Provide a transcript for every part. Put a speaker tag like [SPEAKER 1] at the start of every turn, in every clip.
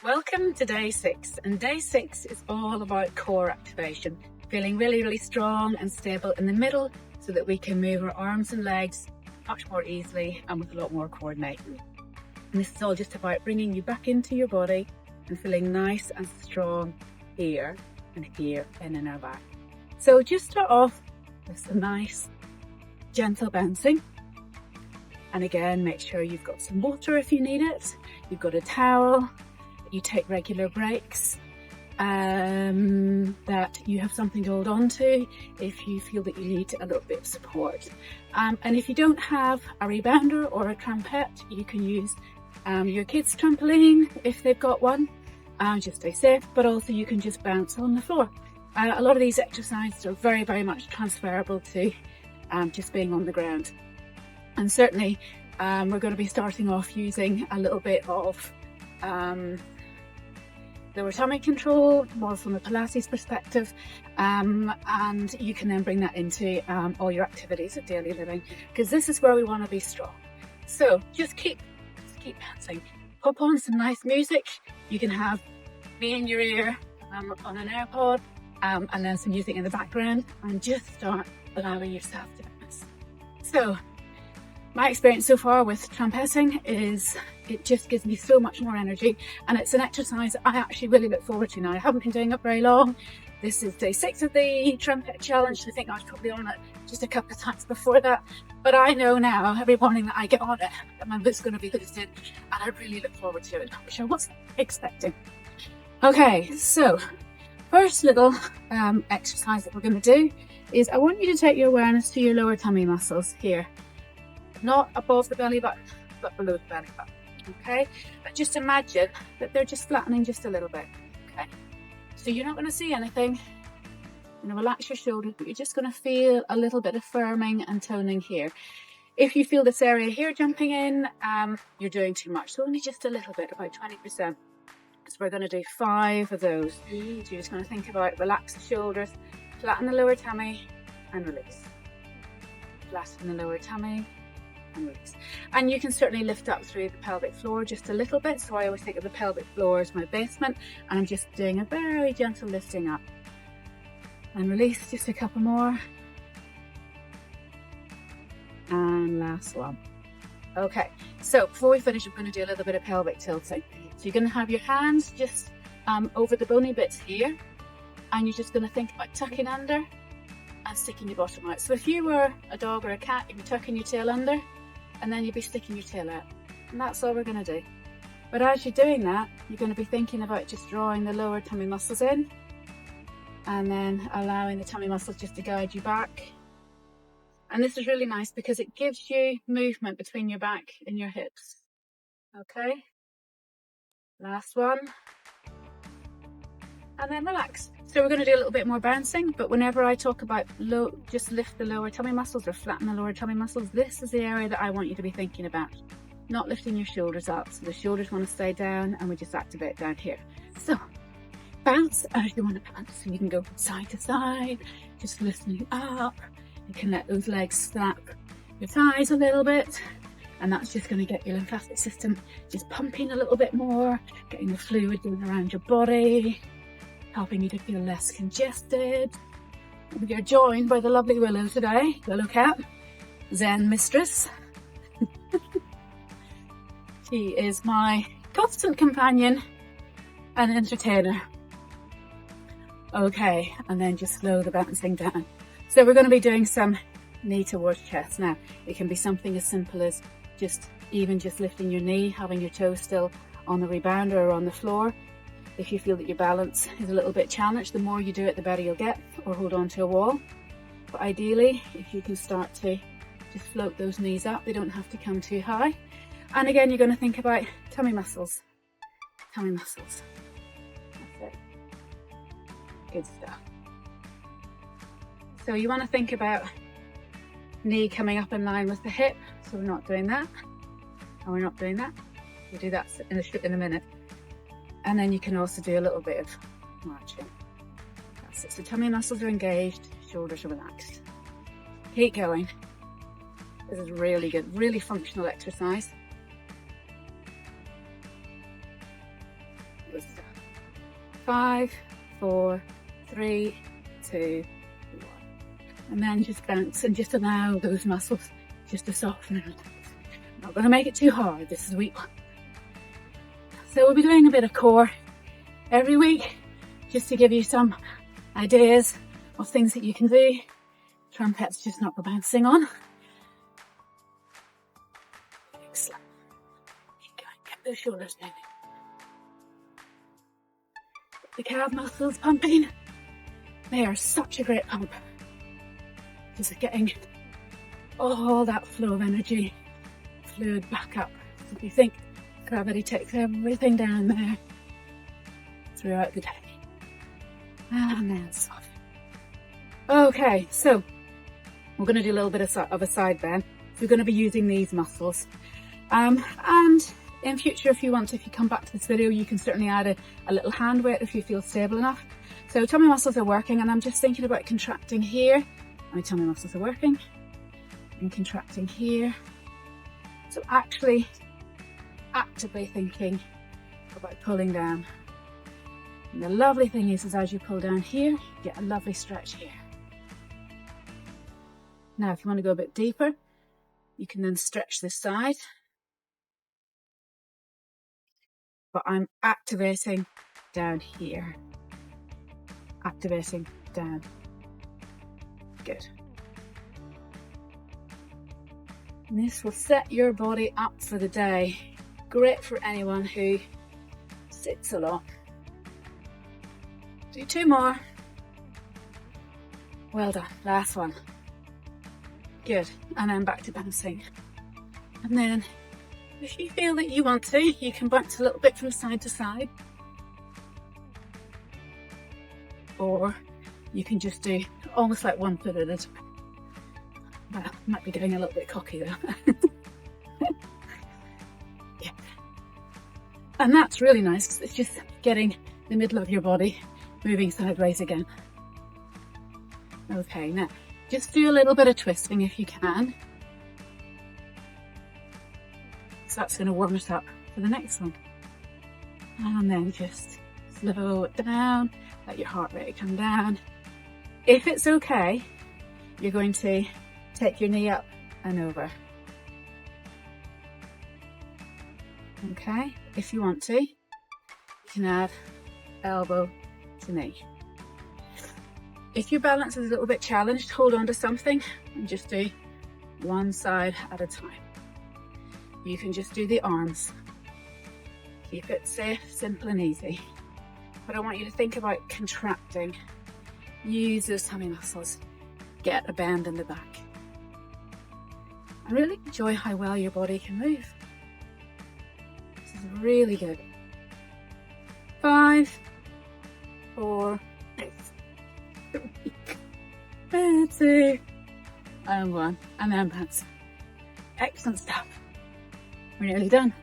[SPEAKER 1] Welcome to day 6, and day 6 is all about core activation, feeling really strong and stable in the middle so that we can move our arms and legs much more easily and with a lot more coordination. And this is all just about bringing you back into your body and feeling nice and strong here and here and in our back. So just start off with some nice gentle bouncing. And again, make sure you've got some water if you need it, you've got a towel, you take regular breaks, that you have something to hold on to if you feel that you need a little bit of support. And if you don't have a rebounder or a trumpet, you can use your kids' trampoline if they've got one. Just stay safe, but also you can just bounce on the floor. A lot of these exercises are very much transferable to just being on the ground. And certainly we're going to be starting off using a little bit of lower tummy control, more from a Pilates perspective, and you can then bring that into all your activities of daily living, because this is where we want to be strong. So just keep bouncing. Pop on some nice music. You can have me in your ear on an AirPod, and then some music in the background, and just start allowing yourself to bounce. So my experience so far with trumpeting is it just gives me so much more energy, and it's an exercise I actually really look forward to now. I haven't been doing it very long. This is day 6 of the trumpet challenge. I think I was probably on it just a couple of times before that, but I know now every morning that I get on it that my boot's going to be lifted, and I really look forward to it, which I wasn't expecting. Okay, so first little exercise that we're going to do is I want you to take your awareness to your lower tummy muscles here. Not above the belly button, but below the belly button, okay? But just imagine that they're just flattening just a little bit, okay? So you're not going to see anything. You're going to relax your shoulders, but you're just going to feel a little bit of firming and toning here. If you feel this area here jumping in, you're doing too much. So only just a little bit, about 20%. So we're going to do 5 of those. So you're just going to think about relax the shoulders, flatten the lower tummy, and release. Flatten the lower tummy, and release. And you can certainly lift up through the pelvic floor just a little bit. So I always think of the pelvic floor as my basement, and I'm just doing a very gentle lifting up. And release, just a couple more. And last one. Okay, so before we finish, I'm going to do a little bit of pelvic tilting. So you're going to have your hands just over the bony bits here, and you're just going to think about tucking under and sticking your bottom out. So if you were a dog or a cat, you'd be tucking your tail under, and then you'd be sticking your tail out. And that's all we're going to do. But as you're doing that, you're going to be thinking about just drawing the lower tummy muscles in, and then allowing the tummy muscles just to guide you back. And this is really nice because it gives you movement between your back and your hips. Okay, last one. And then relax. So we're going to do a little bit more bouncing, but whenever I talk about just lift the lower tummy muscles or flatten the lower tummy muscles, this is the area that I want you to be thinking about. Not lifting your shoulders up. So the shoulders want to stay down, and we just activate down here. So bounce as you want to bounce. So you can go from side to side, just lifting up. You can let those legs slap your thighs a little bit, and that's just going to get your lymphatic system just pumping a little bit more, getting the fluid going around your body, helping you to feel less congested. We are joined by the lovely Willow today, Willow Cat, Zen mistress. She is my constant companion and entertainer. Okay, and then just slow the bouncing down. So we're going to be doing some knee towards chest. Now, it can be something as simple as just lifting your knee, having your toes still on the rebounder or on the floor. If you feel that your balance is a little bit challenged, the more you do it, the better you'll get, or hold on to a wall. But ideally, if you can start to just float those knees up, they don't have to come too high. And again, you're going to think about tummy muscles. Tummy muscles. That's it. Good stuff. So you want to think about knee coming up in line with the hip. So we're not doing that. And we're not doing that. We'll do that in a minute. And then you can also do a little bit of marching. That's it. So tummy muscles are engaged, shoulders are relaxed. Keep going. This is really good, really functional exercise. Good stuff. 5, 4, 3, 2, 1. And then just bounce and just allow those muscles just to soften out. Not going to make it too hard. This is week 1. So we'll be doing a bit of core every week, just to give you some ideas of things that you can do. Trumpets just not the bouncing on. Excellent. Keep going. Get those shoulders down. The calf muscles pumping. They are such a great pump. Just getting all that flow of energy, fluid back up. So if you think gravity takes everything down there throughout the day. And then soft. Okay, so we're going to do a little bit of a side bend. We're going to be using these muscles. And in future, if you come back to this video, you can certainly add a little hand weight if you feel stable enough. So tummy muscles are working, and I'm just thinking about contracting here. My tummy muscles are working and contracting here. So actually actively thinking about pulling down. And the lovely thing is as you pull down here, you get a lovely stretch here. Now, if you want to go a bit deeper, you can then stretch this side. But I'm activating down here. Activating down. Good. And this will set your body up for the day. Great for anyone who sits a lot. Do 2 more. Well done. Last one. Good. And then back to bouncing. And then if you feel that you want to, you can bounce a little bit from side to side. Or you can just do almost like 1 foot at a time. Well, might be getting a little bit cocky though. Yeah. And that's really nice because it's just getting the middle of your body moving sideways again. Okay, now just do a little bit of twisting if you can. So that's going to warm us up for the next one. And then just slow it down, let your heart rate come down. If it's okay, you're going to take your knee up and over. Okay, if you want to, you can add elbow to knee. If your balance is a little bit challenged, hold on to something and just do one side at a time. You can just do the arms. Keep it safe, simple and easy. But I want you to think about contracting. Use those tummy muscles. Get a bend in the back. And really enjoy how well your body can move. This is really good. 5, 4, 3, 2, and 1. And then bounce. Excellent stuff. We're nearly done.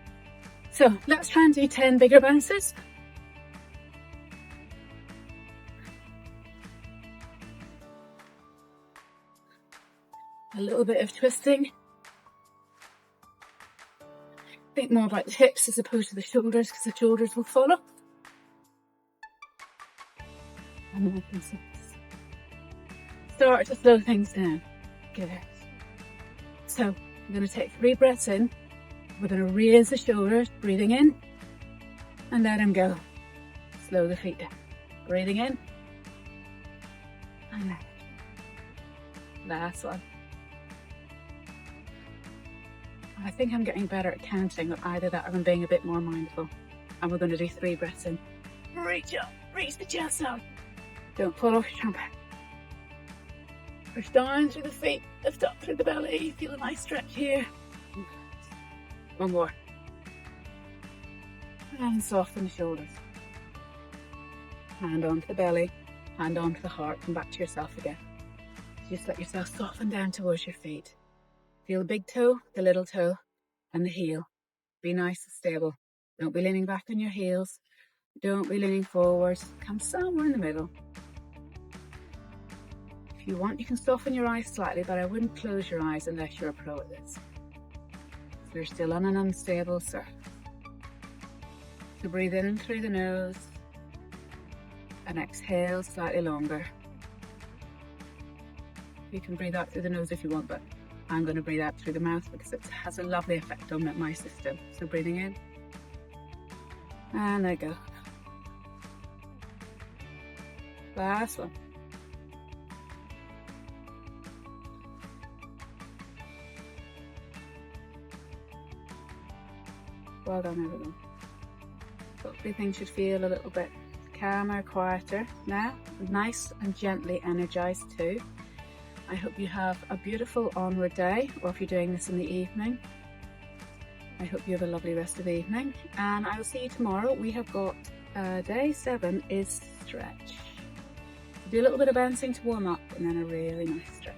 [SPEAKER 1] So let's try and do 10 bigger bounces. A little bit of twisting. Think more about the hips as opposed to the shoulders, because the shoulders will follow. And then I can start to slow things down. Good. So I'm going to take 3 breaths in. We're going to raise the shoulders, breathing in, and let them go. Slow the feet down. Breathing in, and out. Last one. I think I'm getting better at counting, or either that or I'm being a bit more mindful. And we're going to do 3 breaths in. Reach up, reach the chest up. Don't pull off your trumpet. Push down through the feet, lift up through the belly. Feel a nice stretch here. 1 more. And soften the shoulders. Hand onto the belly, hand onto the heart, and back to yourself again. Just let yourself soften down towards your feet. Feel the big toe, the little toe, and the heel. Be nice and stable. Don't be leaning back on your heels. Don't be leaning forwards. Come somewhere in the middle. If you want, you can soften your eyes slightly, but I wouldn't close your eyes unless you're a pro at this. You're still on an unstable surface. So breathe in through the nose and exhale slightly longer. You can breathe out through the nose if you want, but I'm going to breathe out through the mouth because it has a lovely effect on my system. So breathing in, and there you go. Last one. Well done, everyone. Hopefully things should feel a little bit calmer, quieter now. Nice and gently energized too. I hope you have a beautiful onward day, or if you're doing this in the evening, I hope you have a lovely rest of the evening. And I will see you tomorrow. We have got day 7 is stretch. Do a little bit of bouncing to warm up and then a really nice stretch.